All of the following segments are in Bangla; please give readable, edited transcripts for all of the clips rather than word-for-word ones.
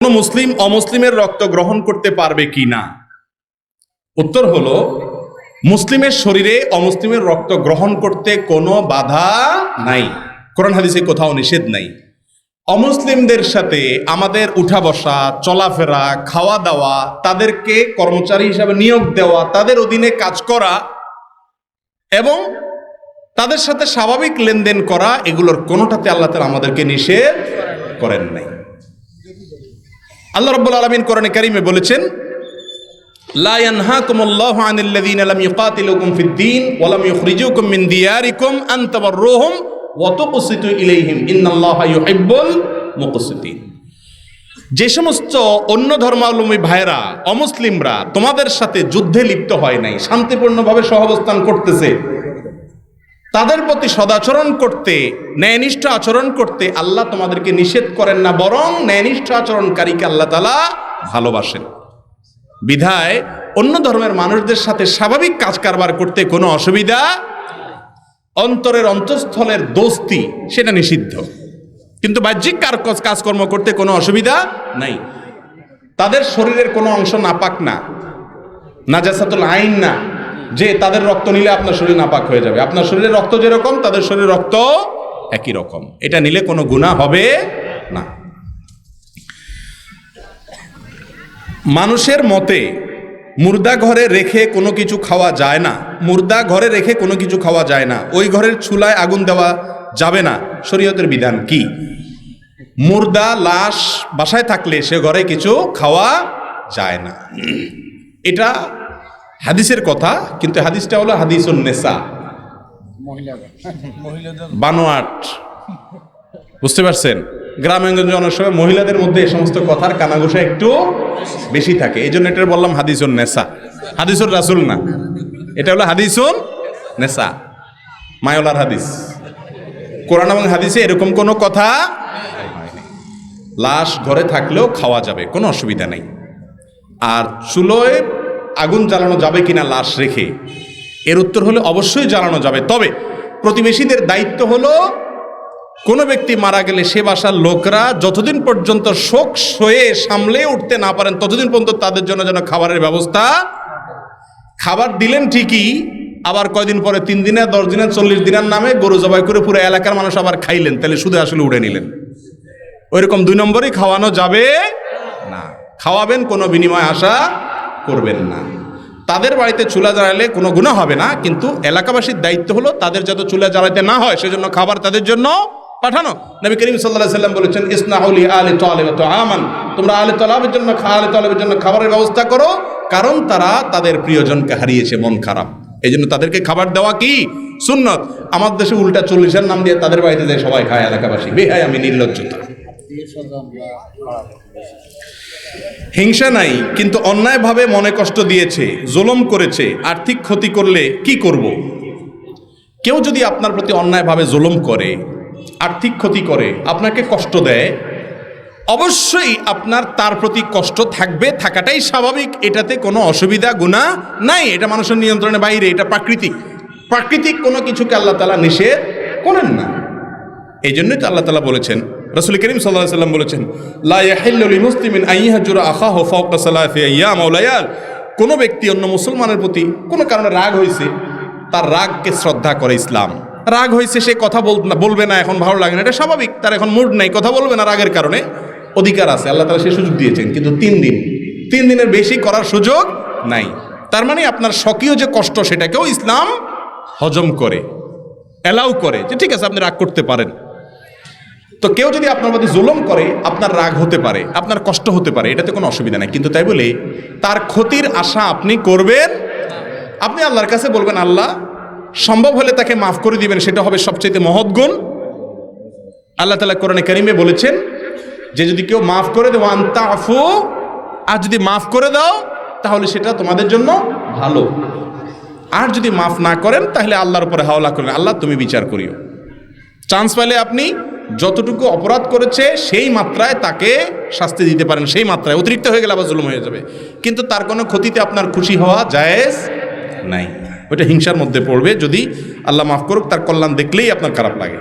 কোন মুসলিম অমুসলিমের রক্ত গ্রহণ করতে পারবে কি না? উত্তর হলো, মুসলিমের শরীরে অমুসলিমের রক্ত গ্রহণ করতে কোনো বাধা নাই, কোরআন হাদিসে কোথাও নিষেধ নাই। অমুসলিমদের সাথে আমাদের উঠা বসা, চলাফেরা, খাওয়া দাওয়া, তাদেরকে কর্মচারী হিসাবে নিয়োগ দেওয়া, তাদের অধীনে কাজ করা এবং তাদের সাথে স্বাভাবিক লেনদেন করা, এগুলোর কোনোটাতে আল্লাহ তাআলা আমাদেরকে নিষেধ করেন নাই। আল্লাহ রাব্বুল আলামিন কোরআনে কারীমে বলেছেন, লা ইয়ানহাকুমুল্লাহু আনিল্লাযীনা লাম ইউকাতিলুকুম ফিদ-দীন ওয়া লাম ইখরিজুকুম মিন দিয়ারিকুম আন তাবাররুহুম ওয়া তুকসিতু ইলাইহিম ইন্নাল্লাহা ইউহিব্বুল মুকসিতিন। যে সমস্ত অন্য ধর্মাবলম্বী ভাইরা, অমুসলিমরা তোমাদের সাথে যুদ্ধে লিপ্ত হয় নাই, শান্তিপূর্ণভাবে সহাবস্থান করতেছে, তাদের প্রতি সদাচরণ করতে, ন্যায়নিষ্ঠ আচরণ করতে আল্লাহ তোমাদেরকে নিষেধ করেন না, বরং ন্যায়নিষ্ঠ আচরণকারীকে আল্লাহ তাআলা ভালোবাসেন। বিধায় অন্য ধর্মের মানুষদের সাথে স্বাভাবিক কাজ কারবার করতে কোনো অসুবিধা, অন্তরের অন্তঃস্থলের দোস্তি সেটা নিষিদ্ধ, কিন্তু বাহ্যিক কাজকর্ম করতে কোনো অসুবিধা নাই। তাদের শরীরের কোনো অংশ নাপাক না, নাজাসাতুল আইন না, যে তাদের রক্ত নিলে আপনার শরীর নাপাক হয়ে যাবে। আপনার শরীরের রক্ত যেরকম তাদের শরীরের রক্ত একই রকম, এটা নিলে কোনো গুনাহ হবে না। মানুষের মতে মুর্দা ঘরে রেখে কোনো কিছু খাওয়া যায় না, মুর্দা ঘরে রেখে কোনো কিছু খাওয়া যায় না, ওই ঘরের চুলায় আগুন দেওয়া যাবে না, শরীয়তের বিধান কি? মুর্দা লাশ বাসায় থাকলে সে ঘরে কিছু খাওয়া যায় না, এটা হাদিসের কথা, কিন্তু হাদিসটা হলো হাদিসুন নেসা, বানোয়াট, বুঝতে পারছেন? গ্রামেগঞ্জে অনেক সময় মহিলাদের মধ্যে এই সমস্ত কথার কানাঘুষা একটু বেশি থাকে, এই জন্য এটা বললাম হাদিসুন নেসা, হাদিসুর রাসূল না, এটা হলো হাদিসুন নেসা, মায়োলার হাদিস। কোরআন এবং হাদিসে এরকম কোনো কথা, লাশ ঘরে থাকলেও খাওয়া যাবে, কোনো অসুবিধা নেই। আর চুলোয় আগুন জ্বালানো যাবে কিনা লাশ রেখে, এর উত্তর হলো অবশ্যই জ্বালানো যাবে। তবে প্রতিবেশীদের দায়িত্ব হলো, কোনো ব্যক্তি মারা গেলে সে বাসার লোকরা যতদিন পর্যন্ত শোক সয়ে সামলে উঠতে না পারেন ততদিন পর্যন্ত তাদের জন্য যেন খাবারের ব্যবস্থা, খাবার দিলেন ঠিকই, আবার কয়দিন পরে 3 দিনে 10 দিনে 40 দিনের নামে গরু জবাই করে পুরো এলাকার মানুষ আবার খাইলেন, তাহলে শুধু আসলে উড়ে নিলেন। ওইরকম 2 নম্বরই খাওয়ানো যাবে না। খাওয়াবেন, কোনো বিনিময় আশা করবেন না। তাদের বাড়িতে চুলা জ্বালালে কোনো গুনাহ হবে না, কিন্তু এলাকাবাসীর দায়িত্ব হলো তাদের যাতে চুলা জ্বালাতে না হয় সেজন্য খাবার তাদের জন্য পাঠানো। নবী করিম সাল্লাল্লাহু আলাইহি সাল্লাম বলেছেন, ইসনাউ লি আলি তালিব তুআমান, তোমরা আলে তালিবের জন্য খাবারের ব্যবস্থা করো, কারণ তারা তাদের প্রিয়জনকে হারিয়েছে, মন খারাপ, এই জন্য তাদেরকে খাবার দেওয়া কি সুন্নত। আমার দেশে উল্টা 40-এর নাম দিয়ে তাদের বাড়িতে যায় সবাই খায়, এলাকাবাসী বেহায়, আমি নির্লজ্জতা। হিংসা নাই, কিন্তু অন্যায়ভাবে মনে কষ্ট দিয়েছে, জুলুম করেছে, আর্থিক ক্ষতি করলে কি করব? কেউ যদি আপনার প্রতি অন্যায়ভাবে জুলুম করে, আর্থিক ক্ষতি করে, আপনাকে কষ্ট দেয়, অবশ্যই আপনার তার প্রতি কষ্ট থাকবে, থাকাটাই স্বাভাবিক, এটাতে কোনো অসুবিধা গুনাহ নাই, এটা মানুষের নিয়ন্ত্রণের বাইরে, এটা প্রাকৃতিক কোনো কিছুকে আল্লাহ তাআলা নিষেধ করেন না। এই জন্যই তো আল্লাহ তাআলা বলেছেন, রাসূল করিম সাল্লাল্লাহু আলাইহি ওয়াসাল্লাম বলেছেন, লা ইয়াহিল্লু লিমুসলিমিন আন ইয়াহজুরা আখাহু ফাওকা সালাসি আইয়াম ওয়া লায়াল। কোনো ব্যক্তি অন্য মুসলমানের প্রতি কোনো কারণে রাগ হয়েছে, তার রাগকে শ্রদ্ধা করে ইসলাম। রাগ হয়েছে, সে কথা বলবে না, এখন ভালো লাগে না, এটা স্বাভাবিক, তার এখন মুড নাই, কথা বলবে না, রাগের কারণে অধিকার আছে, আল্লাহ তাআলা সে সুযোগ দিয়েছেন, কিন্তু 3 দিনের বেশি করার সুযোগ নাই। তার মানে আপনার স্বকীয় যে কষ্ট সেটাকেও ইসলাম হজম করে, অ্যালাউ করে, যে ঠিক আছে আপনি রাগ করতে পারেন। তো কেউ যদি আপনার প্রতি জুলুম করে, আপনার রাগ হতে পারে, আপনার কষ্ট হতে পারে, এটাতে কোনো অসুবিধা নাই, কিন্তু তাই বলে তার ক্ষতির আশা আপনি করবেন। আপনি আল্লাহর কাছে বলবেন, আল্লাহ সম্ভব হলে তাকে মাফ করে দিবেন, সেটা হবে সবচেয়ে মহৎ গুণ। আল্লাহ তাআলা কোরআনে কারীমে বলেছেন যে যদি কেউ মাফ করে দেও, আনতা আফু, আর যদি মাফ করে দাও তাহলে সেটা তোমাদের জন্য ভালো, আর যদি মাফ না করেন তাহলে আল্লাহর উপরে হাওলা করেন, আল্লাহ তুমি বিচার করিও। চান্স পাইলে আপনি যতটুকু অপরাধ করেছে সেই মাত্রায় তাকে শাস্তি দিতে পারেন, সেই মাত্রায়, অতিরিক্ত হয়ে গেলে আবার জুলুম হয়ে যাবে, কিন্তু তার কোনো ক্ষতিতে আপনার খুশি হওয়া জায়েজ নাই, ওইটা হিংসার মধ্যে পড়বে। যদি আল্লাহ মাফ করুক, তার কল্যাণ দেখলেই আপনার খারাপ লাগে।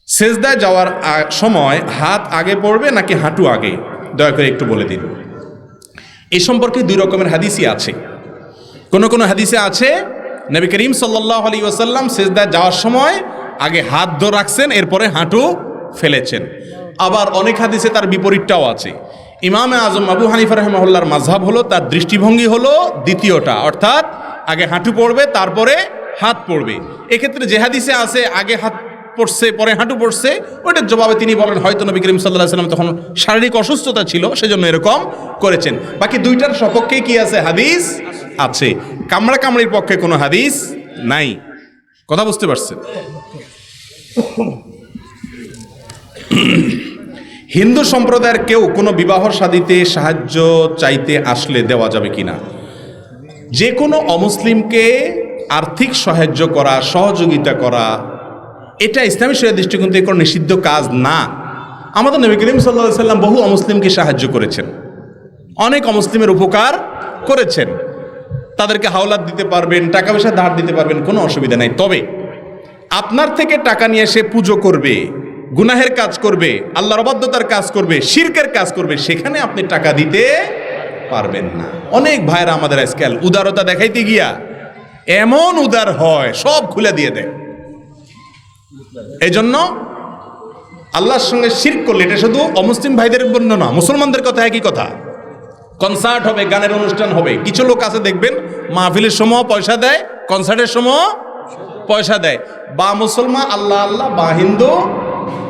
সেজদায় যাওয়ার সময় হাত আগে পড়বে নাকি হাঁটু আগে? দয়া করে একটু বলে দিন। এই সম্পর্কে দুই রকমের হাদিসই আছে। কোন কোন হাদিসে আছে নবী করিম সাল্লাল্লাহু আলাইহি ওয়াসাল্লাম সিজদায় যাওয়ার সময় আগে হাত ধরে রাখছেন, এরপরে হাঁটু ফেলেছেন। আবার অনেক হাদিসে তার বিপরীতটাও আছে। ইমামে আজম আবু হানিফা রাহিমাহুল্লাহর মাযহাব হলো, তার দৃষ্টিভঙ্গি হলো দ্বিতীয়টা, অর্থাৎ আগে হাঁটু পড়বে তারপরে হাত পড়বে। এক্ষেত্রে যে হাদিসে আছে আগে হাত পড়ছে পরে হাঁটু পড়ছে, ওইটার জবাবে তিনি বলেন হয়তো নবী করিম সাল্লাল্লাহু আলাইহি ওয়াসাল্লাম তখন শারীরিক অসুস্থতা ছিল, সেজন্য এরকম করেছেন। বাকি দুইটার সপক্ষে কি আছে? হাদিস আছে। কামড়া কামড়ির পক্ষে কোনো হাদিস নাই। কথা বুঝতে পারছেন? হিন্দু সম্প্রদায়ের কেউ কোনো বিবাহ শাদীতে সাহায্য চাইতে আসলে দেওয়া যাবে কিনা? যে কোনো অমুসলিমকে আর্থিক সাহায্য করা, সহযোগিতা করা, এটা ইসলামী শরিয়ার দৃষ্টিকোণ থেকে কোনো নিষিদ্ধ কাজ না। আমাদের নবী করিম সাল্লাল্লাহু আলাইহি ওয়াসাল্লাম বহু অমুসলিমকে সাহায্য করেছেন, অনেক অমুসলিমের উপকার করেছেন। তাদেরকে হাওলাত দিতে পারবেন, টাকা পয়সা ধার দিতে পারবেন, কোনো অসুবিধা নাই। তবে আপনার থেকে টাকা নিয়ে এসে পুজো করবে, গুনাহের কাজ করবে, আল্লাহর অবাধ্যতার কাজ করবে, শিরকের কাজ করবে, সেখানে আপনি টাকা দিতে পারবেন না। অনেক ভাইরা আমাদের আজকাল উদারতা দেখাইতে গিয়া এমন উদার হয়, সব খুলে দিয়ে দেয়। এই জন্য আল্লাহর সঙ্গে শিরক করলে, এটা শুধু অমুসলিম ভাইদের জন্য না, মুসলমানদের কথা একই কথা। কনসার্ট হবে, গানের অনুষ্ঠান হবে, কিছু লোক আছে দেখবেন মাহফিলের সময় পয়সা দেয়, কনসার্টের সময় পয়সা দেয়। বা মুসলমান আল্লাহ আল্লাহ, বা হিন্দু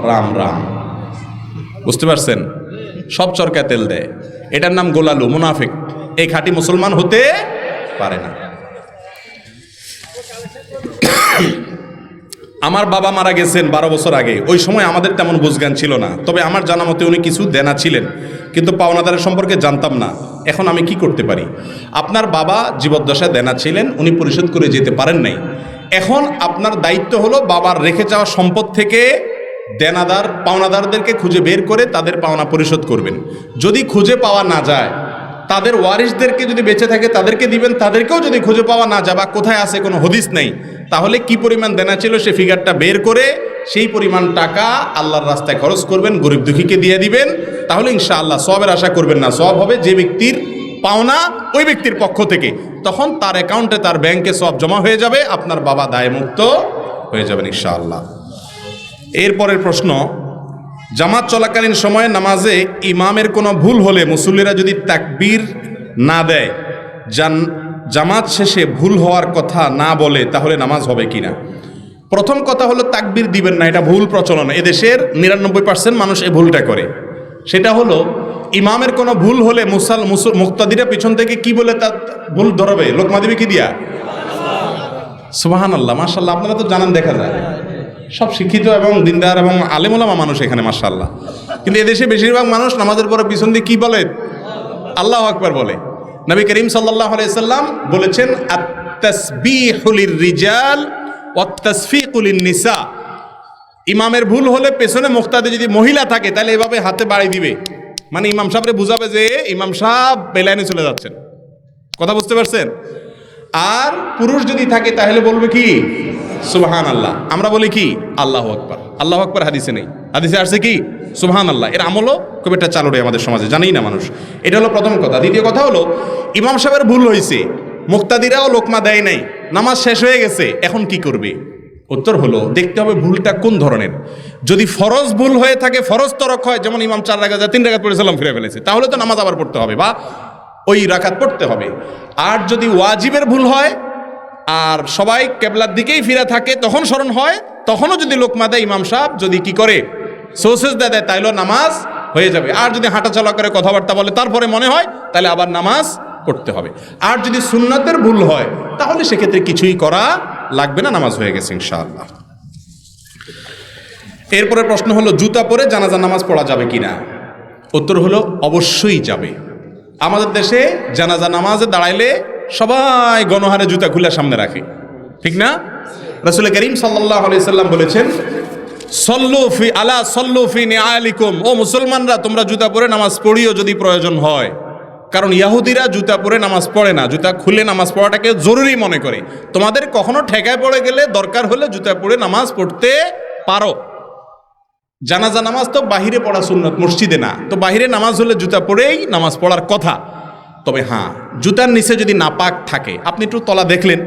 রাম রাম। বুঝতে পারছেন? সব চরকা তেল দেয়। এটার নাম গোলালু, মুনাফিক। এই খাঁটি মুসলমান হতে পারে না। আমার বাবা মারা গেছেন 12 বছর আগে। ওই সময় আমাদের তেমন বুঝজ্ঞান ছিল না, তবে আমার জানা মতে উনি কিছু দেনা ছিলেন, কিন্তু পাওনাদারের সম্পর্কে জানতাম না। এখন আমি কি করতে পারি? আপনার বাবা জীবদ্দশায় দেনা ছিলেন, উনি পরিশোধ করে যেতে পারেন নাই। এখন আপনার দায়িত্ব হলো বাবার রেখে যাওয়া সম্পদ থেকে দেনাদার পাওনাদারদেরকে খুঁজে বের করে তাদের পাওনা পরিশোধ করবেন। যদি খুঁজে পাওয়া না যায়, তাদের ওয়ারিসদেরকে যদি বেঁচে থাকে তাদেরকে দিবেন। তাদেরকেও যদি খুঁজে পাওয়া না যায় বা কোথায় আছে কোনো হদিস নেই, তাহলে কি পরিমাণ দেনা ছিল সে ফিগারটা বের করে সেই পরিমাণ টাকা আল্লাহর রাস্তায় খরচ করবেন, গরিব দুঃখীকে দিয়ে দিবেন। তাহলে ইনশাআল্লাহ সওয়াবের আশা করবেন না, সওয়াব হবে যে ব্যক্তির পাওনা ওই ব্যক্তির পক্ষ থেকে। তখন তার অ্যাকাউন্টে, তার ব্যাংকে সওয়াব জমা হয়ে যাবে, আপনার বাবা দায়মুক্ত হয়ে যাবেন ইনশাআল্লাহ। এরপরের প্রশ্ন, জামাত চলাকালীন সময়ে নামাজে ইমামের কোনো ভুল হলে মুসল্লিরা যদি তাকবীর না দেয়, জামাত শেষে ভুল হওয়ার কথা না বলে, তাহলে নামাজ হবে কিনা? প্রথম কথা হলো তাকবীর দিবেন না, এটা ভুল প্রচলন। এদেশের 99% মানুষ এই ভুলটা করে। সেটা হলো ইমামের কোনো ভুল হলে মুক্তাদিরা পিছন থেকে কি বলে তার ভুল ধরবে? লোকমা দিবে কি দিয়া? সুবহানাল্লাহ, মাশাআল্লাহ। আপনারা তো জানান, দেখা যায় সব শিক্ষিত এবং দিনদার এবং আলেমুলামা মানুষ এখানে, মাশাআল্লাহ। কিন্তু এদেশে বেশিরভাগ মানুষ নামাজের পরে পিছন দিয়ে কি বলে? আল্লাহু আকবার বলে। নবী করিম সাল্লাল্লাহু আলাইহি সাল্লাম বলেছেন, আত-তাসবিহু লির-রিজাল ওয়াত-তাসফিকু লিন-নিসা। ইমামের ভুল হলে পেছনে মুক্তাদি যদি মহিলা থাকে তাহলে এভাবে হাতে বাড়ি দিবে, মানে ইমাম সাহেবরে বুঝাবে যে ইমাম সাহেব বেলাইনে চলে যাচ্ছেন। কথা বুঝতে পারছেন? আর পুরুষ যদি থাকে তাহলে বলবে কি? সুবহানাল্লাহ। আমরা বলি কি? আল্লাহু আকবার। আল্লাহু আকবার হাদিসে নেই, হাদিসে আসছে কি? সুবহানাল্লাহ। এর আমলও খুব একটা চালু নেই আমাদের সমাজে, জানেই না মানুষ। এটা হলো প্রথম কথা। দ্বিতীয় কথা হলো, ইমাম সাহেবের ভুল হয়েছে, মুক্তাদিরাও লোকমা দেয় নাই, নামাজ শেষ হয়ে গেছে, এখন কি করবে? উত্তর হলো, দেখতে হবে ভুলটা কোন ধরনের। যদি ফরজ ভুল হয়ে থাকে, ফরজ তরক হয়, যেমন ইমাম 4 রাকাত 3 রাকাত পড়ে সালাম ফিরে ফেলেছে, তাহলে তো নামাজ আবার পড়তে হবে বা ওই রাকাত পড়তে হবে। আর যদি ওয়াজিবের ভুল হয় আর সবাই কেবলার দিকেই ফিরে থাকে, তখন স্মরণ হয়, তখনও যদি লোকমা দেয়, ইমাম সাহেব যদি কি করে সেজদা দেয়, তাইলেও নামাজ হয়ে যাবে। আর যদি হাঁটাচলা করে, কথাবার্তা বলে, তারপরে মনে হয়, তাহলে আবার নামাজ পড়তে হবে। আর যদি সুন্নাতের ভুল হয়, তাহলে সেক্ষেত্রে কিছুই করা লাগবে না, নামাজ হয়ে গেছে ইনশাআল্লাহ। এরপরে প্রশ্ন হলো, জুতা পরে জানাজা নামাজ পড়া যাবে কিনা? উত্তর হলো, অবশ্যই যাবে। আমাদের দেশে জানাজা নামাজে দাঁড়াইলে সবাই গণহারে জুতা খুলে সামনে রাখে, ঠিক না? রাসূল করিম সাল্লাল্লাহু আলাইহি সাল্লাম বলেছেন, সল্লু ফি আলা সল্লু ফি নিআলিকুম, ও মুসলমানরা তোমরা জুতা পরে নামাজ পড়িও যদি প্রয়োজন হয়। কারণ ইহুদিরা জুতা পরে নামাজ পড়ে না, জুতা খুলে নামাজ পড়াটাকে জরুরি মনে করে। তোমাদের কখনো ঠেকায় পড়ে গেলে দরকার হলে জুতা পরে নামাজ পড়তে পারো। জানাজা নামাজ তো বাহিরে পড়া সুন্নত, মসজিদে না। তো বাহিরে নামাজ হলে জুতা পরেই নামাজ পড়ার কথা। তবে হ্যাঁ, জুতার নিচে যদি নাপাক থাকে, আপনি একটু তলা দেখলেন,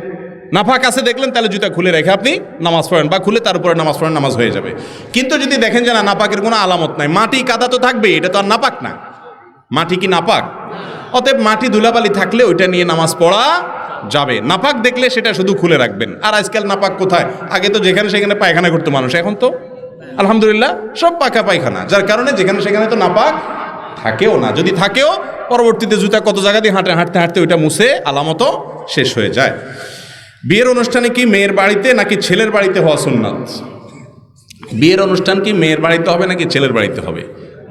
নাপাক আছে দেখলেন, তাহলে জুতা খুলে রেখে আপনি নামাজ পড়েন, বা খুলে তার উপরে নামাজ পড়েন, নামাজ হয়ে যাবে। কিন্তু যদি দেখেন যে না, নাপাকের কোনো আলামত নাই, মাটি কাদা তো থাকবে, এটা তো আর নাপাক না। মাটি কি নাপাক? অতএব মাটি ধুলাবালি থাকলে ওইটা নিয়ে নামাজ পড়া যাবে। নাপাক দেখলে সেটা শুধু খুলে রাখবেন। আর আজকাল নাপাক কোথায়? আগে তো যেখানে সেখানে পায়খানা করতো মানুষ, এখন তো আলহামদুলিল্লাহ সব পাকা পায়খানা, যার কারণে যেখানে সেখানে তো নাপাক থাকেও না। যদি থাকেও, পরবর্তীতে জুতা কত জায়গা দিয়ে হাঁটতে হাঁটতে ওইটা মুছে আলামত শেষ হয়ে যায়। বিয়ের অনুষ্ঠানে কি মেয়ের বাড়িতে নাকি ছেলের বাড়িতে হওয়া সুন্নাত? বিয়ের অনুষ্ঠান কি মেয়ের বাড়িতে হবে নাকি ছেলের বাড়িতে হবে?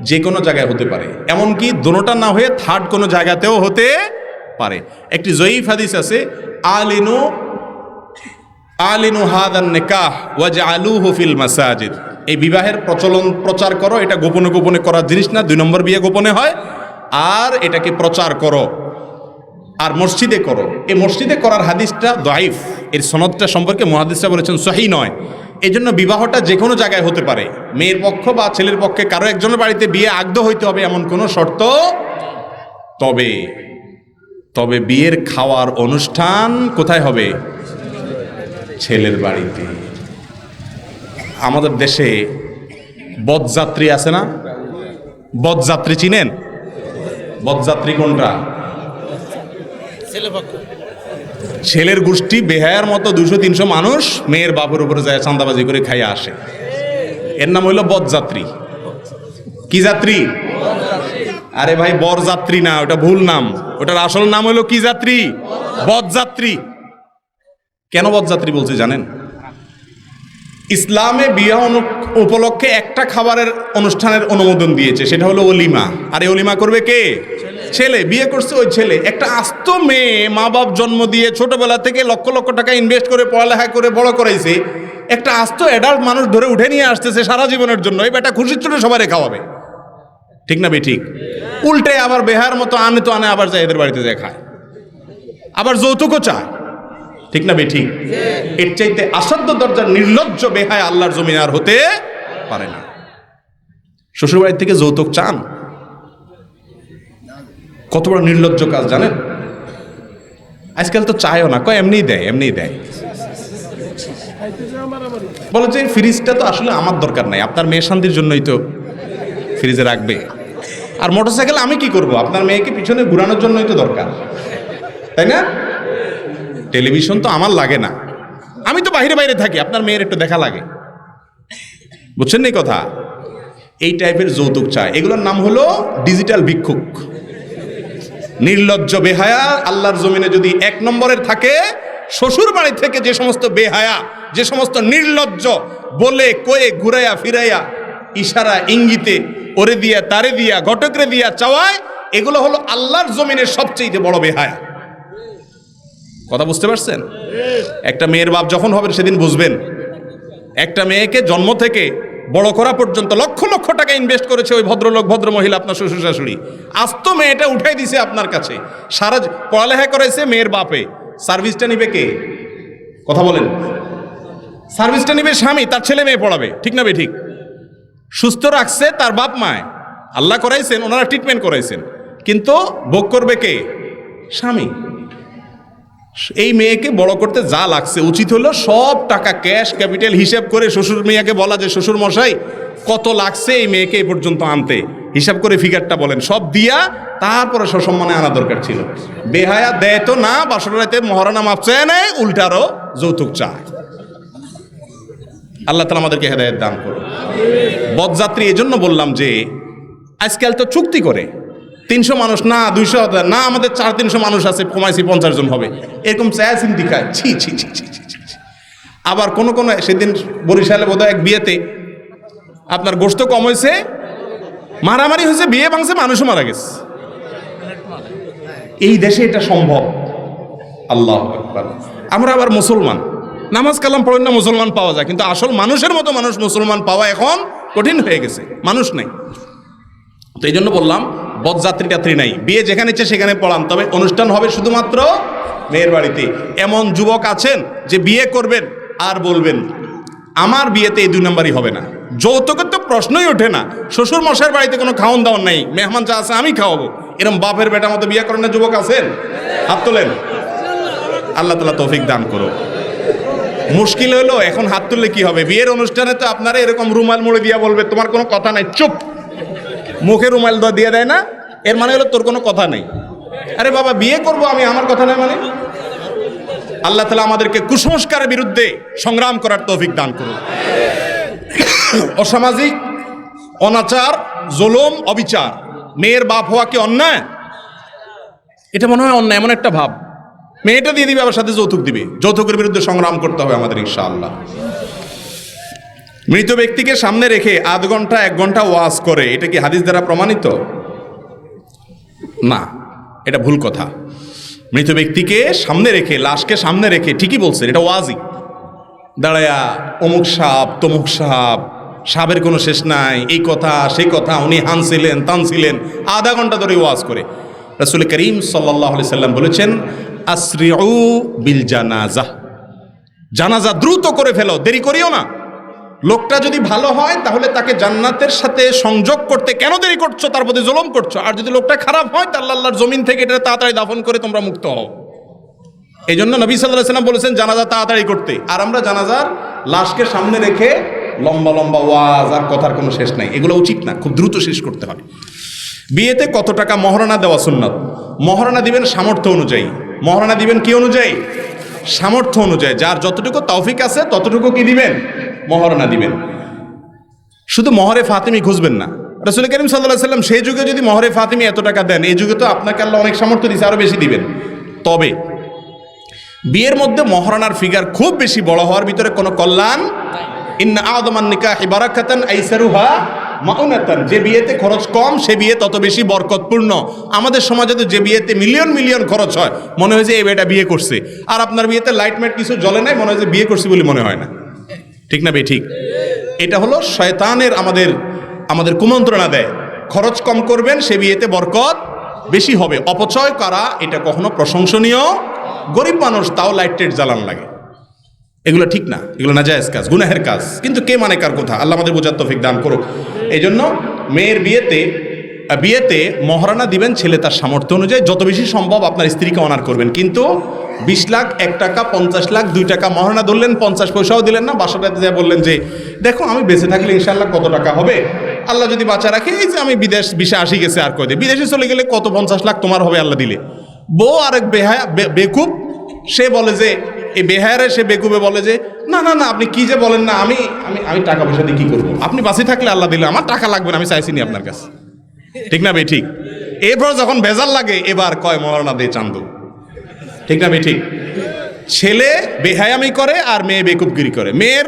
যে কোনো জায়গায় হতে পারে, এমনকি দোনোটা না হয়ে থার্ড কোনো জায়গাতেও হতে পারে। একটি জয়ীফ হাদিস আছে, আলিনু হাদান নিকাহ ওয়াজআলুহু ফিল মাসাজিদ। এই বিবাহের প্রচার করো, এটা গোপনে গোপনে করার জিনিস না। 2 নম্বর বিয়ে গোপনে হয়, আর এটাকে প্রচার করো, আর মসজিদে করো। এই মসজিদে করার হাদিসটা দাইফ, এর সনদটা সম্পর্কে মুহাদ্দিসরা বলেছেন সহিহ নয়। এই জন্য বিবাহটা যে কোনো জায়গায় হতে পারে। মেয়ের পক্ষ বা ছেলের পক্ষে কারো একজনের বাড়িতে বিয়ে আগদ হইতে হবে এমন কোনো শর্ত। তবে বিয়ের খাওয়ার অনুষ্ঠান কোথায় হবে? ছেলের বাড়িতে। আমাদের দেশে বরযাত্রী আছে না? বরযাত্রী চিনেন? বরযাত্রী কোনটা? ছেলের গোষ্ঠী বেহায়ার মতো 200-300 মানুষ মেয়ের বাপের উপরে যায় চাঁদাবাজি করে খাইয়া আসে। এর নাম হইল বরযাত্রী। কি যাত্রী? আরে ভাই, বরযাত্রী না, ওটা ভুল নাম। ওটার আসল নাম হইল কি যাত্রী? বরযাত্রী। কেন বরযাত্রী বলছে জানেন? ইসলামে বিয়ে উপলক্ষে একটা খাবারের অনুষ্ঠানের অনুমোদন দিয়েছে, সেটা হলো অলিমা। আর এই অলিমা করবে কে? ছেলে। বিয়ে করছে ওই ছেলে। একটা আস্ত মেয়ে, মা বাপ জন্ম দিয়ে ছোটবেলা থেকে লক্ষ লক্ষ টাকা ইনভেস্ট করে পড়ালেখা করে বড় করাইছে, একটা আস্ত অ্যাডাল্ট মানুষ ধরে উঠে নিয়ে আসতেছে সারা জীবনের জন্য। এই বেটা খুশির চোটে সবাই খাওয়াবে, ঠিক না ঠিক? উল্টে আবার বেহার মতো আনে তো আনে, আবার যায় এদের বাড়িতে যায় খায়, আবার যৌতুকও চায়, ঠিক না ঠিক? এর চাইতে অসাধ্য দরজার নির্লজ্জ বেহায়া আল্লাহর জমিনে আর হতে পারে না। শ্বশুর বাড়ি থেকে যৌতুক চান, কত বড় নির্লজ্জ কাজ জানেন? আজকাল তো চায়ও না, কয় এমনিই দেয়। বলে যে ফ্রিজটা তো আসলে আমার দরকার নাই, আপনার মেয়ের শান্তির জন্যই তো ফ্রিজে রাখবে। আর মোটরসাইকেল আমি কি করব? আপনার মেয়েকে পিছনে ঘুরানোর জন্যই তো দরকার, তাই না? টেলিভিশন তো আমার লাগে না, আমি তো বাইরে থাকি, আপনার মেয়ের একটু দেখা লাগে। বুঝছেন এই কথা? এই টাইপের যৌতুক চায়, এগুলোর নাম হলো ডিজিটাল ভিক্ষুক। নির্লজ্জ বেহায়া আল্লাহর জমিনে যদি 1 নম্বরের থাকে, শ্বশুর বাড়ি থেকে যে সমস্ত বেহায়া, যে সমস্ত নির্লজ্জ বলে কয়ে ঘুরাইয়া ফিরাইয়া ইশারা ইঙ্গিতে ওরে দিয়া তারে দিয়া ঘটকরে দিয়া চাওয়ায়, এগুলো হলো আল্লাহর জমিনের সবচেয়ে বড় বেহায়া। কথা বুঝতে পারছেন? একটা মেয়ের বাপ যখন হবেন সেদিন বুঝবেন। একটা মেয়েকে জন্ম থেকে বড় করা পর্যন্ত লক্ষ লক্ষ টাকা ইনভেস্ট করেছে ওই ভদ্রলোক ভদ্র মহিলা, আপনার শ্বশুর শাশুড়ি। আস্ত মেয়েটা উঠাই দিছে আপনার কাছে, সারা পড়ালেখা করাইছে মেয়ের বাপে। সার্ভিসটা নিবে কে? কথা বলেন। সার্ভিসটা নিবে স্বামী, তার ছেলে মেয়ে পড়াবে, ঠিক না ঠিক? সুস্থ রাখছে তার বাপ মায়, আল্লাহ করাইছেন, ওনারা ট্রিটমেন্ট করাইছেন, কিন্তু ভোগ করবে কে? স্বামী। এই মেয়েকে বড় করতে যা লাগছে, উচিত হলো সব টাকা ক্যাশ ক্যাপিটাল হিসাব করে শ্বশুর মেয়েকে বলা যে শ্বশুর মশাই কত লাগছে এই মেয়েকে এই পর্যন্ত আনতে, হিসাব করে ফিগারটা বলেন, সব দিয়া তারপরে সসম্মানে আনা দরকার ছিল। বেহায়া দেয় তো না, বাসর রাতে মহারণা মাপ চায় নেয়, উল্টারও যৌতুক চায়। আল্লাহ তাআলা আমাদেরকে হেদায়েত দান করুন। বরযাত্রী এজন্য বললাম যে আজকাল তো চুক্তি করে 300 মানুষ না, 200 না, আমাদের 400-300 মানুষ আছে, কমাইছি 50 জন হবে, এরকম চায়া চিন্তি খায়। ছি। আবার কোন সেদিন বরিশালে বোধহয় এক বিয়েতে আপনার গোশত কম হয়েছে, মারামারি হয়েছে, বিয়ে ভাঙছে, মানুষও মারা গেছে। এই দেশে এটা সম্ভব? আল্লাহু আকবার। আমরা আবার মুসলমান, নামাজ কালাম পড়েন না, মুসলমান পাওয়া যায়, কিন্তু আসল মানুষের মতো মানুষ মুসলমান পাওয়া এখন কঠিন হয়ে গেছে, মানুষ নেই। তো এই জন্য বললাম বরযাত্রী নাই, বিয়ে যেখানে ইচ্ছে সেখানে পড়ান, তবে অনুষ্ঠান হবে শুধুমাত্র মেয়ের বাড়িতে। এমন যুবক আছেন যে বিয়ে করবেন আর বলবেন আমার বিয়েতে এই 2 নম্বরই হবে না, যৌতুকের তো প্রশ্নই ওঠে না। শ্বশুর মশাইয়ের বাড়িতে কোনো খাওয়ান দাওয়ান নেই, মেহমান যা আছে আমি খাওয়াবো, এরকম বাপের বেটা মতো বিয়ে করেন না যুবক আছেন? হাত তোলেন। আল্লাহ তাআলা তৌফিক দান করো। মুশকিল হলো এখন হাত তুললে কি হবে? বিয়ের অনুষ্ঠানে তো আপনারা এরকম রুমাল মুড়ে দিয়া বলবে তোমার কোনো কথা নাই, চুপ। মুখে রুমাল দিয়ে দেয় না, এর মানে হলো তোর কোনো কথা নেই। আরে বাবা, বিয়ে করবো আমি, আমার কথা নাই মানে? আল্লাহ তাআলা আমাদেরকে কুসংস্কারের বিরুদ্ধে সংগ্রাম করার তৌফিক দান করুন। অসামাজিক, অনাচার, জুলুম, অবিচার, মেয়ের বাপ হওয়া কি অন্যায়? এটা মনে হয় অন্যায়, এমন একটা ভাব। মেয়েটা দিয়ে দিবে, আবার সাথে যৌতুক দিবে। যৌতুকের বিরুদ্ধে সংগ্রাম করতে হবে আমাদের ইনশাআল্লাহ। মৃত ব্যক্তিকে সামনে রেখে আধ ঘন্টা 1 ঘন্টা ওয়াজ করে, এটা কি হাদিস দ্বারা প্রমাণিত? না, এটা ভুল কথা। মৃত ব্যক্তিকে সামনে রেখে, লাশকে সামনে রেখে, ঠিকই বলছেন, এটা ওয়াজই। দাঁড়ায়া অমুক সাপ তমুক সাপ, সাপের কোনো শেষ নাই, এই কথা সেই কথা, উনি হানছিলেন তানছিলেন, আধা ঘন্টা ধরে ওয়াজ করে। রাসূল করিম সাল্লাল্লাহু আলাইহি সাল্লাম বলেছেন, আসরিউ বিল জানাজা, জানাজা দ্রুত করে ফেলো, দেরি করিও না। লোকটা যদি ভালো হয় তাহলে তাকে জান্নাতের সাথে সংযোগ করতে কেন দেরি করছো? তার প্রতি জুলুম করছো। আর যদি লোকটা খারাপ হয় তাহলে আল্লাহর জমিন থেকে এটা তাড়াতাড়ি দাফন করে তোমরা মুক্ত হও। এই জন্য নবী সাল্লাল্লাহু আলাইহি ওয়াসাল্লাম বলেছেন জানাজা তাড়াতাড়ি করতে। আর আমরা জানাজার লাশকে সামনে রেখে লম্বা লম্বা ওয়াজ আর কথার কোনো শেষ নাই, এগুলো উচিত না, খুব দ্রুত শেষ করতে হয়। বিয়েতে কত টাকা মহারণা দেওয়া সুন্নাত? মহারণা দিবেন সামর্থ্য অনুযায়ী। মহারণা দিবেন কি অনুযায়ী? সামর্থ্য অনুযায়ী। যার যতটুকু তৌফিক আছে ততটুকু কি দিবেন? মহারণা দিবেন। শুধু মহরে ফাতিমি খুঁজবেন না। রাসূল করিম সাল্লাল্লাহু আলাইহি ওয়াসাল্লাম সেই যুগে যদি মহরে ফাতিমি এত টাকা দেন, এই যুগে তো আপনাকে আল্লাহ অনেক সামর্থ্য দিয়েছে, আরো বেশি দিবেন। তবে বিয়ের মধ্যে মহারণার ফিগার খুব বেশি বড় হওয়ার ভিতরে কোনো কল্যাণ। ইন্না আযমান নিকাহি বারাকাতান আইসারুহা মাউনাতান, যে বিয়েতে খরচ কম সে বিয়ে তত বেশি বরকতপূর্ণ। আমাদের সমাজে তো যে বিয়েতে মিলিয়ন মিলিয়ন খরচ হয়, মনে হয় যে এই বেটা বিয়ে করছে, আর আপনার বিয়েতে লাইট মাইট কিছু জ্বলে নাই, মনে হয় যে বিয়ে করছে বলে মনে হয় না। ঠিক না বে ঠিক? এটা হলো শয়তানের আমাদের কুমন্ত্রণা দেয়। খরচ কম করবেন, সে বিয়েতে বরকত বেশি হবে। অপচয় করা এটা কখনো প্রশংসনীয়। গরিব মানুষ তাও লাইট টাইট জ্বালান লাগে, এগুলো ঠিক না, এগুলো নাজায়েজ কাজ, গুনাহের কাজ। কিন্তু কে মানে কার কথা? আল্লাহ আমাদের বোঝার তৌফিক দান করুক। এই জন্য মেয়ের বিয়েতে মহারণা দিবেন ছেলে তার সামর্থ্য অনুযায়ী, যত বেশি সম্ভব আপনার স্ত্রীকে অনার করবেন। কিন্তু 20 লাখ, 1 টাকা, 50 লাখ, 2 টাকা মহারণা ধরলেন, 50 পয়সাও দিলেন না, বাসাটাতে যা বললেন যে দেখো আমি বেঁচে থাকলে ইনশাল্লাহ কত টাকা হবে, আল্লাহ যদি বাঁচা রাখে, এই যে আমি বিদেশ ভিসা আসি গেছে, আর কয়দিন বিদেশে চলে গেলে কত 50 লাখ তোমার হবে আল্লাহ দিলে। বউ আরেক বেকুব, সে বলে যে এই বেহায়ারে, সে বেকুবে বলে যে না না না আপনি কি যে বলেন না, আমি আমি আমি টাকা পয়সা দিয়ে কি করবো, আপনি বাঁচে থাকলে আল্লাহ দিলে, আমার টাকা লাগবে না, আমি চাইছি নি আপনার কাছে। ঠিক না বে ঠিক? এরপর যখন ভেজাল লাগে এবার কয় মহারণা দে চান্দু। ঠিক না বে ঠিক? ছেলে বেহায়ামি করে আর মেয়ে বেকুবগিরি করে। মেয়ের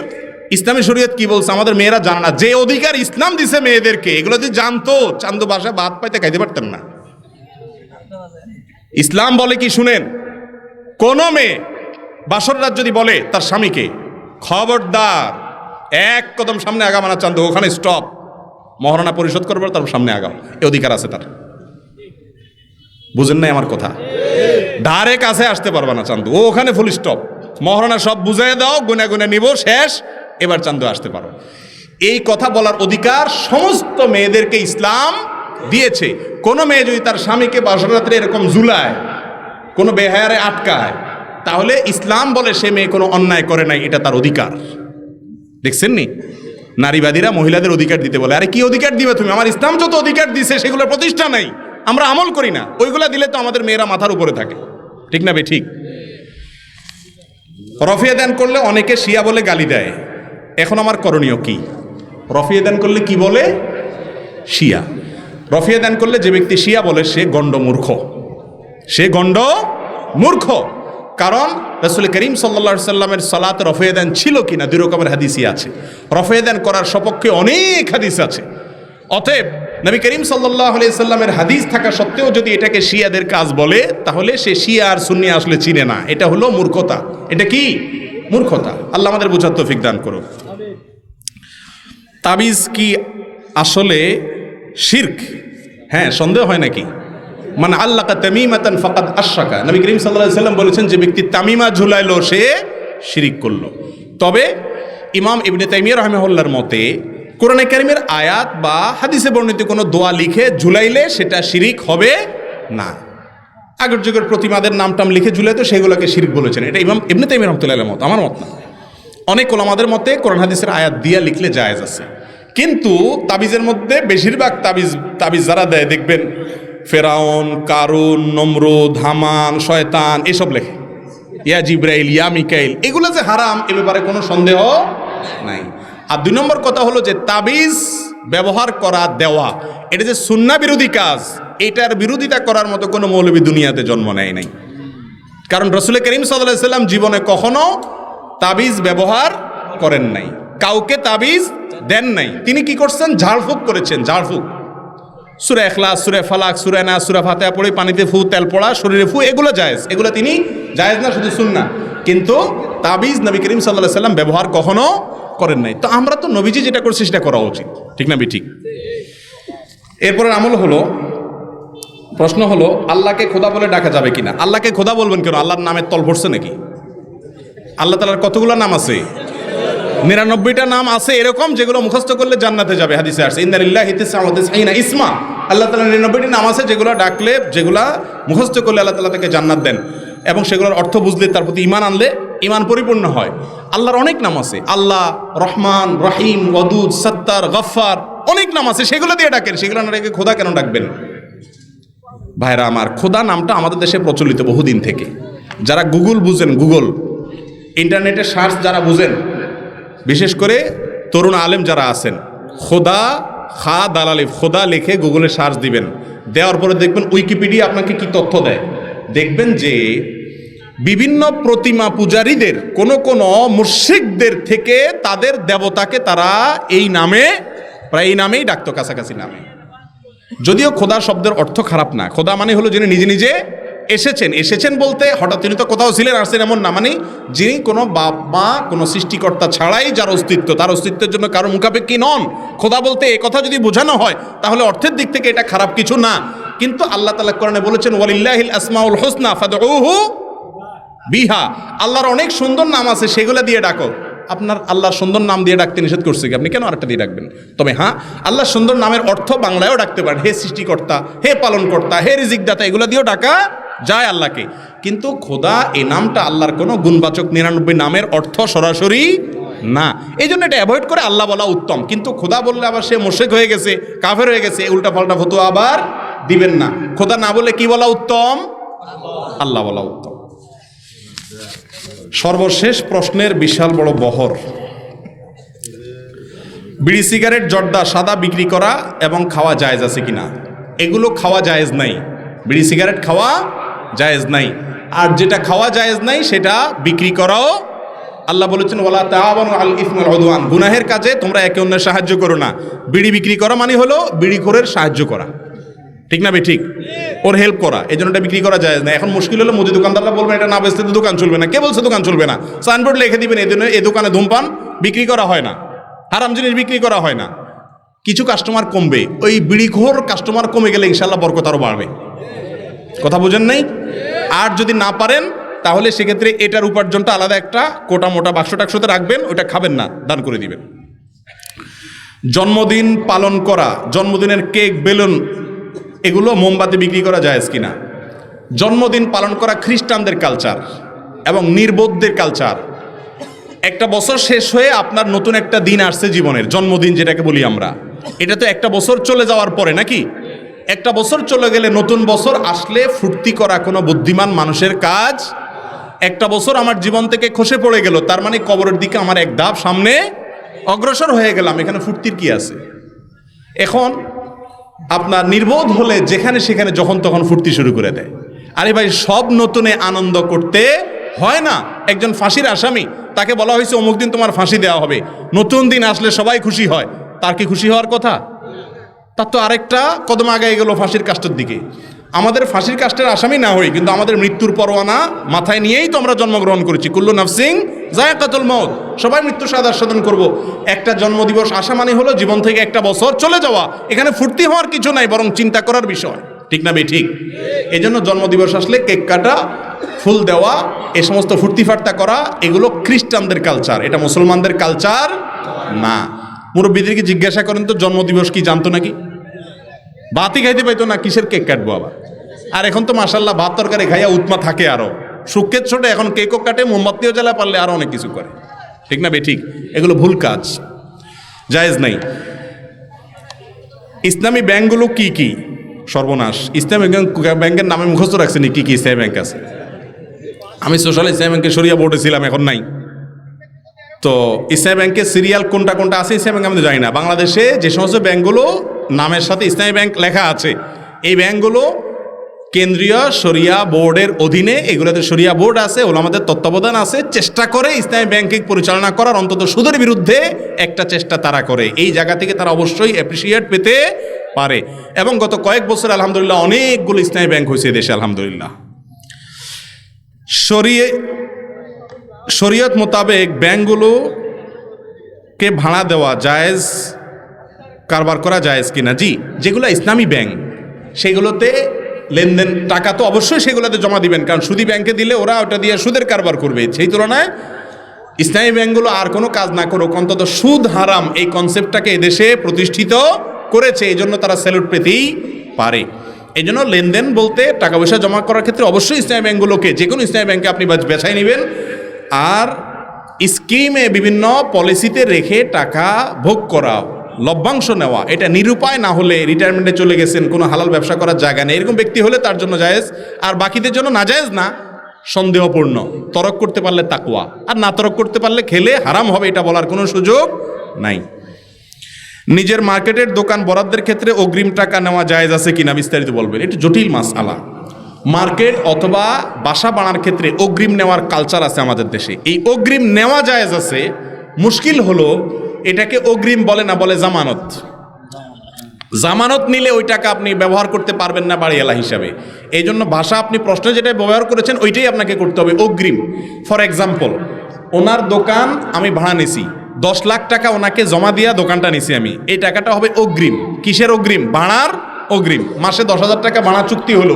ইসলামী শরীয়ত কি বলছে আমাদের মেয়েরা জানে না। যে অধিকার ইসলাম দিছে মেয়েদেরকে, এগুলো যদি জানতো চান্দু বাসায় ভাত পাইতে খাইতে পারতেন না। ইসলাম বলে কি শুনেন, কোন মেয়ে বাসর রাত যদি বলে তার স্বামীকে, খবরদার এক কদম সামনে আগাম না চান্দু, ওখানে স্টপ, মহারণা পরিশোধ করবার তার সামনে আগাও, এ অধিকার আছে তার। বুঝেন নাই আমার কথা? ধারে কাছে আসতে পারবে না চান্দু, ও ওখানে ফুল স্টপ, মহারণা সব বুঝাই দাও, গুনে গুনে নিব, শেষ, এবার চান্দু আসতে পারো। এই কথা বলার অধিকার সমস্ত মেয়েদেরকে ইসলাম দিয়েছে। কোন মেয়ে যদি তার স্বামীকে বাসর রাত্রে এরকম ঝুলায়, কোনো বেহায়ারে আটকায়, তাহলে ইসলাম বলে সে মেয়ে কোনো অন্যায় করে নাই, এটা তার অধিকার। দেখছেন নি, নারীবাদীরা মহিলাদের অধিকার দিতে বলে। আরে কি অধিকার দিবে তুমি? আমার ইসলাম যত অধিকার দিছে সেগুলোর প্রতিষ্ঠা নাই, আমরা আমল করি না, ওইগুলা দিলে তো আমাদের মেয়েরা মাথার উপরে থাকে। ঠিক না বে ঠিক? রফিয়া দান করলে অনেকে শিয়া বলে গালি দেয়, এখন আমার করণীয় কি? রফিয়া দান করলে কি বলে? শিয়া। রফিয়া দান করলে যে ব্যক্তি শিয়া বলে সে গণ্ড মূর্খ, সে গণ্ড মূর্খ। কারণ রাসূল করিম সাল্লাল্লাহু আলাইহি সাল্লামের সালাতে রফিয়া দান ছিল কিনা 2 রকমের হাদিসই আছে। রফিয়া দান করার সপক্ষে অনেক হাদিস আছে। অতএব নবী করিম সাল্লাল্লাহু আলাইহি সাল্লামের হাদিস থাকা সত্ত্বেও যদি এটাকে শিয়াদের কাজ বলে, তাহলে সে শিয়া আর সুন্নি আসলে চিনে না। এটা হলো মূর্খতা। এটা কি? মূর্খতা। আল্লাহ আমাদের বুঝার তৌফিক দান করুন। তাবিজ কি আসলে শিরক? হ্যাঁ, সন্দেহ হয় নাকি? মানে আল্লাকা তামিমাতান ফাকাদ আশরাকা, নবী করিম সাল্লাল্লাহু আলাইহি সাল্লাম বলেছেন যে ব্যক্তি তামিমা ঝুলাইলো সে শিরিক করলো। তবে ইমাম ইবনে তাইমিয়া রাহিমাহুল্লাহর মতে কোরআনে কারিমের আয়াত বা হাদিসে বর্ণিত কোনো দোয়া লিখে ঝুলাইলে সেটা শিরিক হবে না। আগের যুগের প্রতিমাদের নাম লিখে ঝুলাই তো সেগুলোকে শিরিক বলেছেন। এটা ইমাম ইবনে তাইমিয়া রাহমাতুল্লাহির মত, আমার মত না। অনেক ওলামাদের মতে কোরআন হাদিসের আয়াত দিয়া লিখলে জায়েজ আছে। কিন্তু তাবিজের মধ্যে বেশিরভাগ তাবিজ যারা দেয় দেখবেন ফেরাউন, কারুন, নমরুদ, হামান, শয়তান এসব লেখে, ইয়া জিব্রাইল, ইয়া মিকাইল, এগুলো যে হারাম এ ব্যাপারে কোনো সন্দেহ নাই। আর 2 নম্বর কথা হলো যে তাবিজ ব্যবহার করা, দেওয়া, এটা যে সুন্নাহ বিরোধী কাজ, এটার বিরোধিতা করার মতো কোনো মৌলবী দুনিয়াতে জন্ম নেয় নাই। কারণ রাসূল করিম সাল্লাল্লাহু আলাইহি ওয়াসাল্লাম জীবনে কখনো তাবিজ ব্যবহার করেন নাই, কাউকে তাবিজ দেন নাই। তিনি কি করছেন? ঝাড়ফুঁক করেছেন। ঝাড়ফুঁক, সূরা ইখলাস, সূরা ফালাক, সূরা নাস, সূরা ফাতিহা পড়ে পানিতে ফু, তেল পড়া, শরীরে ফু, এগুলো জায়েজ। এগুলো তিনি জায়েজ না, শুধু সুন্নাহ। কিন্তু তাবিজ নবী করিম সাল্লাল্লাহু আলাইহি ওয়াসাল্লাম ব্যবহার কখনো করেন নাই। তো আমরা তো নবীজি যেটা করছি সেটা করা উচিত, ঠিক না? ঠিক। এরপরের আমল হলো, প্রশ্ন হলো আল্লাহকে খোদা বলে ডাকা যাবে কিনা? আল্লাহকে খোদা বলবেন কেন? আল্লাহর নামের তল ভরছে নাকি? আল্লাহ তাআলার কতগুলো নাম আছে? 99টা নাম আছে এরকম, যেগুলো মুখস্থ করলে জান্নাতে যাবে। হাদিসে আসছে ইন্না লিল্লাহি 99 ইসমা, আল্লাহ তাআলার 99টি নাম আছে যেগুলো ডাকলে, যেগুলা মুখস্থ করলে আল্লাহ তাআলা তাকে জান্নাত দেন, এবং সেগুলোর অর্থ বুঝলে, তার প্রতি ঈমান আনলে ঈমান পরিপূর্ণ হয়। আল্লাহর অনেক নাম আছে, আল্লাহ, রহমান, রহিম, ওয়াদুদ, সত্তার, গফফার, অনেক নাম আছে, সেগুলো দিয়ে ডাকেন। সেগুলো না রেখে খোদা কেন ডাকবেন? ভাইরা আমার, খোদা নামটা আমাদের দেশে প্রচলিত বহুদিন থেকে। যারা গুগল বুঝেন, গুগল ইন্টারনেটে সার্চ যারা বুঝেন, বিশেষ করে তরুণ আলেম যারা আছেন, খোদা, খা দালালিফ, খোদা লিখে গুগলে সার্চ দিবেন। দেওয়ার পরে দেখবেন উইকিপিডিয়া আপনাকে কি তথ্য দেয়। দেখবেন যে বিভিন্ন প্রতিমা পূজারীদের, কোন মুশরিকদের থেকে তাদের দেবতাকে তারা এই নামে, প্রায় এই নামেই ডাকতো, কাছাকাছি নামে। যদিও খোদা শব্দের অর্থ খারাপ না। খোদা মানে হলো যিনি নিজে নিজে এসেছেন বলতে হঠাৎ তিনি তো কোথাও ছিলেন, আসছেন এমন না। মানে যিনি কোনো বাপ মা, কোনো সৃষ্টিকর্তা ছাড়াই যার অস্তিত্ব, তার অস্তিত্বের জন্য কারো মুখাপেক্ষী নন। খোদা বলতে এ কথা যদি বোঝানো হয় তাহলে অর্থের দিক থেকে এটা খারাপ কিছু না। কিন্তু আল্লাহ তাআলা কোরআনে বলেছেন ওয়ালিল্লাহিল আসমাউল হুসনা ফাদউহু বিহা, আল্লাহর অনেক সুন্দর নাম আছে, সেগুলো দিয়ে ডাকো। আপনার আল্লাহর সুন্দর নাম দিয়ে ডাকতে নিষেধ করছে কি? আপনি কেন আরেকটা দিয়ে ডাকবেন? তবে হ্যাঁ, আল্লাহর সুন্দর নামের অর্থ বাংলায়ও ডাকতে পারেন। হে সৃষ্টিকর্তা, হে পালনকর্তা, হে রিজিকদাতা, এগুলো দিয়েও ডাকা যায় আল্লাহকে। কিন্তু খোদা এই নামটা আল্লাহর কোনো গুণবাচক 99 নামের অর্থ সরাসরি না। এই জন্য এটা অ্যাভয়েড করে আল্লাহ বলা উত্তম। কিন্তু খোদা বললে আবার সে মুশরিক হয়ে গেছে, কাফের হয়ে গেছে, উল্টা পাল্টা ফতোয়া আবার দিবেন না। খোদা না বলে কি বলা উত্তম? আল্লাহ বলা উত্তম। সর্বশেষ প্রশ্নের বিশাল বড় বহর, বিড়ি, সিগারেট, জর্দা, সাদা বিক্রি করা এবং খাওয়া জায়েজ আছে কিনা? এগুলো খাওয়া জায়েজ নাই। বিড়ি সিগারেট খাওয়া জায়েজ নাই। আর যেটা খাওয়া জায়েজ নাই সেটা বিক্রি করাও, আল্লাহ বলেছেন ওয়ালা তাআওয়ানু আলাল ইসমি ওয়াল উদওয়ান, গুনাহের কাজে তোমরা একে অন্যের সাহায্য করো না। বিড়ি বিক্রি করা মানে হলো বিড়িখোরের সাহায্য করা, ঠিক না? ঠিক, ওর হেল্প করা। এই জন্য এটা বিক্রি করা যায় না। এখন মুশকিল হলো মুদি দোকানদাররা বলবেন এটা না বেচতে তো দোকান চলবে না। কে বলছে দোকান চলবে না? সাইনবোর্ড লিখে দিবেন এই দোকানে ধূমপান বিক্রি করা হয় না, হারাম জিনিস বিক্রি করা হয় না। কিছু কাস্টমার কমবে, ওই বিড়িখোর কাস্টমার কমে গেলে ইনশাল্লাহ বরকত আরও বাড়বে। কথা বুঝেন নাই? আর যদি না পারেন তাহলে সেক্ষেত্রে এটার উপার্জনটা আলাদা একটা কোটা মোটা বাক্স টাক্সতে রাখবেন, ওটা খাবেন না, দান করে দিবেন। জন্মদিন পালন করা, জন্মদিনের কেক, বেলুন, এগুলো মোমবাতি বিক্রি করা জায়েজ কিনা? জন্মদিন পালন করা খ্রিস্টানদের কালচার এবং নির্বোধদের কালচার। একটা বছর শেষ হয়ে আপনার নতুন একটা দিন আসছে জীবনের, জন্মদিন যেটাকে বলি আমরা। এটা তো একটা বছর চলে যাওয়ার পরে নাকি? একটা বছর চলে গেলে নতুন বছর আসলে ফুর্তি করা কোনো বুদ্ধিমান মানুষের কাজ। একটা বছর আমার জীবন থেকে খসে পড়ে গেল, তার মানে কবরের দিকে আমার এক ধাপ সামনে অগ্রসর হয়ে গেলাম, এখানে ফুর্তির কি আছে? এখন আপনার নির্বোধ হলে যেখানে সেখানে যখন তখন ফুর্তি শুরু করে দেয়। আরে ভাই, সব নতুনে আনন্দ করতে হয় না। একজন ফাঁসির আসামি, তাকে বলা হয়েছে অমুক দিন তোমার ফাঁসি দেওয়া হবে, নতুন দিন আসলে সবাই খুশি হয়, তার কি খুশি হওয়ার কথা? তার তো আরেকটা কদম আগায় গেল ফাঁসির কাষ্টের দিকে। আমাদের ফাঁসির কাষ্টের আসামি না হই, কিন্তু আমাদের মৃত্যুর পরোয়ানা মাথায় নিয়েই তো আমরা জন্মগ্রহণ করেছি। কুল্লু নাফসিন যায়কাতুল মউত, সবাই মৃত্যু স্বাদ আস্বাদন করব। একটা জন্মদিবস আসা মানে হলো জীবন থেকে একটা বছর চলে যাওয়া। এখানে ফুর্তি হওয়ার কিছু নাই, বরং চিন্তা করার বিষয়, ঠিক না ভাই? ঠিক। এই জন্য জন্মদিবস আসলে কেক কাটা, ফুল দেওয়া, এ সমস্ত ফুর্তি ফার্তা করা, এগুলো খ্রিস্টানদের কালচার, এটা মুসলমানদের কালচার না। মুরব্বীদেরকে জিজ্ঞাসা করেন তো জন্মদিবস কি জানতো নাকি? ভাতই খাইতে পাইতো না, কিসের কেক কাটবো আবার? আর এখন তো মাশাল্লাহ ভাত তরকারি খাইয়া উৎমা থাকে, আরো সুখের ছোটে এখন কেকও কাটে, মোমবাতিও জ্বালা, পারলে আরো অনেক কিছু করে। ঠিক না বেঠিক? এগুলো ভুল কাজ, জায়েজ নাই। ইসলামী ব্যাংকগুলো কি কি? সর্বনাশ, ইসলামী ব্যাংকের নামে মুখস্থ রাখছেনি কি কি ইসলামী ব্যাংক আছে। আমি সোশ্যাল ইসলামী ব্যাংকে সরিয়া বোর্ডে ছিলাম, এখন নাই। তো ইসলামী ব্যাংকের সিরিয়াল কোনটা কোনটা আছে ইসলামী ব্যাংক আমি জানি না। বাংলাদেশে যে সমস্ত ব্যাংকগুলো নামের সাথে ইসলামী ব্যাংক লেখা আছে, এই ব্যাংকগুলো কেন্দ্রীয় শরিয়া বোর্ডের অধীনে, এগুলোতে শরিয়া বোর্ড আছে, ওলামাদের তত্ত্বাবধান আছে, চেষ্টা করে ইসলামী ব্যাংকিং পরিচালনা করার, অন্তত সুদের বিরুদ্ধে একটা চেষ্টা তারা করে। এই জায়গা থেকে তারা অবশ্যই অ্যাপ্রিসিয়েট পেতে পারে। এবং গত কয়েক বছর আলহামদুলিল্লাহ অনেকগুলো ইসলামী ব্যাংক হয়েছে দেশে আলহামদুলিল্লাহ। শরীয়ত মোতাবেক ব্যাংকগুলোকে ভাড়া দেওয়া জায়েজ, কারবার করা জায়েজ কিনা? জি, যেগুলো ইসলামী ব্যাংক সেগুলোতে লেনদেন, টাকা তো অবশ্যই সেগুলোতে জমা দিবেন, কারণ সুদী ব্যাংকে দিলে ওরা ওটা দিয়ে সুদের কারবার করবে। সেই তুলনায় ইসলামী ব্যাংকগুলো আর কোনো কাজ না করুক, অন্তত সুদ হারাম এই কনসেপ্টটাকে এদেশে প্রতিষ্ঠিত করেছে, এই জন্য তারা স্যালুট পেতেই পারে। এই জন্য লেনদেন বলতে টাকা পয়সা জমা করার ক্ষেত্রে অবশ্যই ইসলামী ব্যাংকগুলোকে, যে কোনো ইসলামী ব্যাংকে আপনি বেছাই নেবেন। আর স্কিমে বিভিন্ন পলিসিতে রেখে টাকা ভোগ করা, লভ্যাংশ নেওয়া, এটা নিরুপায় না হলে, রিটায়ারমেন্টে চলে গেছেন, কোনো হালাল ব্যবসা করার জায়গা নেই, এরকম ব্যক্তি হলে তার জন্য জায়েজ। আর বাকিদের জন্য না জায়েজ না, সন্দেহপূর্ণ। তরক করতে পারলে তাকওয়া, আর না তরক করতে পারলে খেলে হারাম হবে, এটা বলার কোনো সুযোগ নাই। নিজের মার্কেটের দোকান বরাদ্দের ক্ষেত্রে অগ্রিম টাকা নেওয়া জায়েজ আছে কিনা বিস্তারিত বলবেন। এটা জটিল মাসআলা। মার্কেট অথবা বাসা বানার ক্ষেত্রে অগ্রিম নেওয়ার কালচার আছে আমাদের দেশে, এই অগ্রিম নেওয়া জায়েজ আছে। মুশকিল হলো এটাকে অগ্রিম বলে না, বলে জামানত। জামানত নিলে ওই টাকা আপনি ব্যবহার করতে পারবেন না বাড়িওয়ালা হিসাবে। এই জন্য ভাষা আপনি প্রশ্নে যেটা ব্যবহার করেছেন ওইটাই আপনাকে করতে হবে, অগ্রিম। ফর এক্সাম্পল, ওনার দোকান আমি ভাড়া নিছি, 10 লাখ টাকা ওনাকে জমা দিয়া দোকানটা নিছি আমি, এই টাকাটা হবে অগ্রিম। কিসের অগ্রিম? ভাড়ার অগ্রিম। মাসে 10,000 টাকা ভাড়া চুক্তি হলো,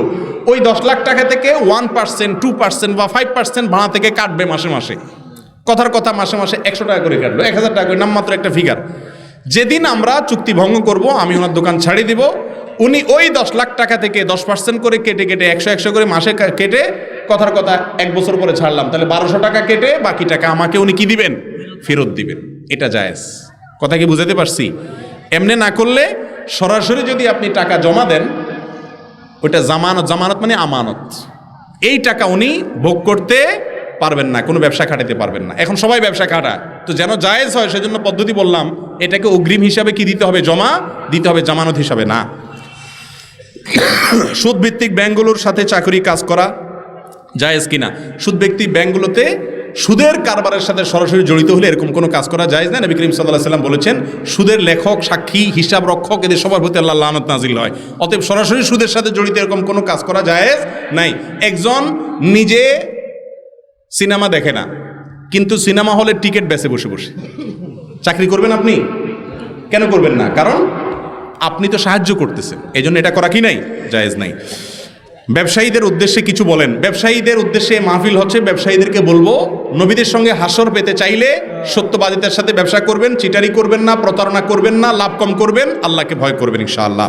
ওই 10 লাখ টাকা থেকে 1%, 2% বা 5% ভাড়া থেকে কাটবে মাসে মাসে। কথার কথা, মাসে মাসে 100 টাকা করে কাটলো, 1000 টাকা করে, নামমাত্র একটা ফিগার। যেদিন আমরা চুক্তি ভঙ্গ করব, আমি ওনার দোকান ছাড়িয়ে দিব, উনি ওই 10 লাখ টাকা থেকে 10% করে কেটে কেটে 100 করে মাসে কেটে, কথার কথা 1 বছর পরে ছাড়লাম, তাহলে 1200 টাকা কেটে বাকি টাকা আমাকে উনি কি দিবেন? ফেরত দিবেন। এটা জায়েজ। কথা কি বুঝাতে পারছি? এমনি না করলে, সরাসরি যদি আপনি টাকা জমা দেন, ওইটা জামানত। জামানত মানে আমানত। এই টাকা উনি ভোগ করতে পারবেন না, কোনো ব্যবসা খাটাতে পারবেন না। এখন সবাই ব্যবসা খাটায়, তো যেন জায়েজ হয় সেজন্য পদ্ধতি বললাম, এটাকে অগ্রিম হিসাবে কি দিতে হবে? জমা দিতে হবে, জামানত হিসাবে না। সুদভিত্তিক ব্যাংকগুলোর সাথে চাকরি কাজ করা জায়েজ কিনা? সুদভিত্তিক ব্যাংকগুলোতে সুদের কারবারের সাথে সরাসরি জড়িত হলে এরকম কোনো কাজ করা জায়েজ না। নবী করিম সাল্লাল্লাহু আলাইহি ওয়াসাল্লাম বলেছেন, সুদের লেখক, সাক্ষী, হিসাব রক্ষক, এদের সবার প্রতি আল্লাহর লানত নাজিল হয়। অতএব সরাসরি সুদের সাথে জড়িত এরকম কোনো কাজ করা জায়েজ নাই। একজন নিজে সিনেমা দেখে না, কিন্তু সিনেমা হলে টিকিট বেচে বসে বসে চাকরি করবেন আপনি? কেন করবেন না? কারণ আপনি তো সাহায্য করতেছেন, এই জন্য এটা করা কি নাই? জায়েজ নাই। ব্যবসায়ীদের উদ্দেশ্যে কিছু বলেন। ব্যবসায়ীদের উদ্দেশ্যে মাহফিল হচ্ছে, ব্যবসায়ীদেরকে বলবো, নবীদের সঙ্গে হাসর পেতে চাইলে সত্যবাদিতার সাথে ব্যবসা করবেন, চিটারি করবেন না, প্রতারণা করবেন না, লাভ কম করবেন, আল্লাহকে ভয় করবেন ইনশাআল্লাহ।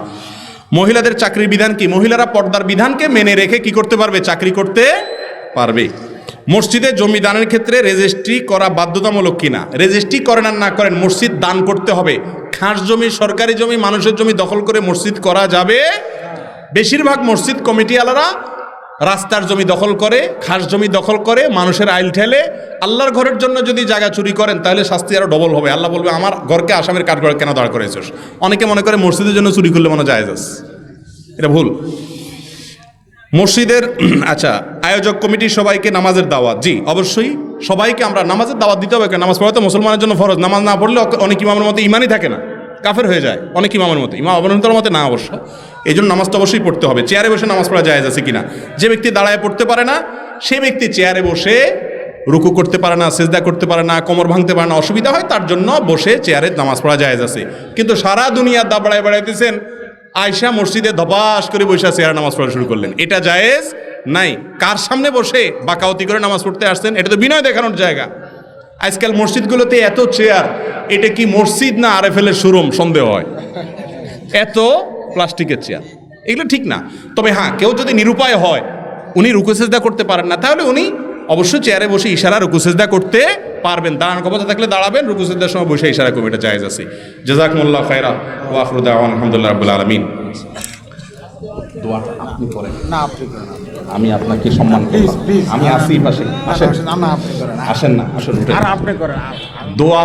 মহিলাদের চাকরির বিধান কি? মহিলারা পর্দার বিধানকে মেনে রেখে কি করতে পারবে? চাকরি করতে পারবে। মসজিদে জমি দানের ক্ষেত্রে রেজিস্ট্রি করা বাধ্যতামূলক কিনা? রেজিস্ট্রি করেন আর না করেন, মসজিদ দান করতে হবে। খাস জমি, সরকারি জমি, মানুষের জমি দখল করে মসজিদ করা যাবে? বেশিরভাগ মসজিদ কমিটিওয়ালারা রাস্তার জমি দখল করে, খাস জমি দখল করে, মানুষের আইল ঠেলে। আল্লাহর ঘরের জন্য যদি জায়গা চুরি করেন তাহলে শাস্তি আরো ডবল হবে। আল্লাহ বলবে, আমার ঘরকে আসামের কাঠগড়ে কেন দাঁড় করেছিস? অনেকে মনে করে মসজিদের জন্য চুরি করলে মনে জায়েজ আছে, এটা ভুল। মসজিদের আচ্ছা, আয়োজক কমিটির সবাইকে নামাজের দাওয়াত? জি অবশ্যই, সবাইকে আমরা নামাজের দাওয়াত দিতে হবে। নামাজ পড়া তো মুসলমানের জন্য ফরজ। নামাজ না পড়লে অনেক ইমামের মতো ইমানই থাকে না, কাফের হয়ে যায় অনেক ইমামের মতো। ইমাম আবুল মতে না অবশ্য, এই জন্য নামাজ তো অবশ্যই পড়তে হবে। চেয়ারে বসে নামাজ পড়া জায়েজ আছে কিনা? যে ব্যক্তি দাঁড়ায় পড়তে পারে না, সে ব্যক্তি চেয়ারে বসে রুকু করতে পারে না, সেজদা করতে পারে না, কোমর ভাঙতে পারে না, অসুবিধা হয়, তার জন্য বসে চেয়ারে নামাজ পড়া জায়েজ আছে। কিন্তু সারা দুনিয়া দাবড়ায় বেড়াইতেছেন, আয়সা মসজিদে ধপাস করে বসে চেয়ারে নামাজ পড়া শুরু করলেন, এটা জায়েজ নাই। কার সামনে বসে বাকাওতি করে নামাজ পড়তে আসছেন? এটা তো বিনয় দেখানোর জায়গা। আজকাল মসজিদগুলোতে এত চেয়ার, এটা কি মসজিদ না আরএফএল-এর শোরুম সন্দেহ হয়, এত প্লাস্টিকের চেয়ার, এগুলো ঠিক না। তবে হ্যাঁ, কেউ যদি নিরুপায় হয়, উনি রুকু সিজদা করতে পারেন না, তাহলে উনি অবশ্যই চেয়ারে বসে ইশারা রুকু সিজদা করতে পারবেন। দাঁড়ানোর ক্ষমতা থাকলে দাঁড়াবেন, রুকু সিজদার সময় বসে ইশারা করবেন, এটা জায়েজ আছে। জাযাকুমুল্লাহু খায়রা ওয়া আখিরু দাওয়ানা আলহামদুলিল্লাহি রাব্বিল আলামিন। দোয়াটা আপনি করেন না, আপনি করেন। আমি আপনাকে সম্মান করি, প্লিজ আমি আসি পাশে, আসেন না, আপনি করেন। আসেন না, আসেন উঠে আর আপনি করেন। দোয়া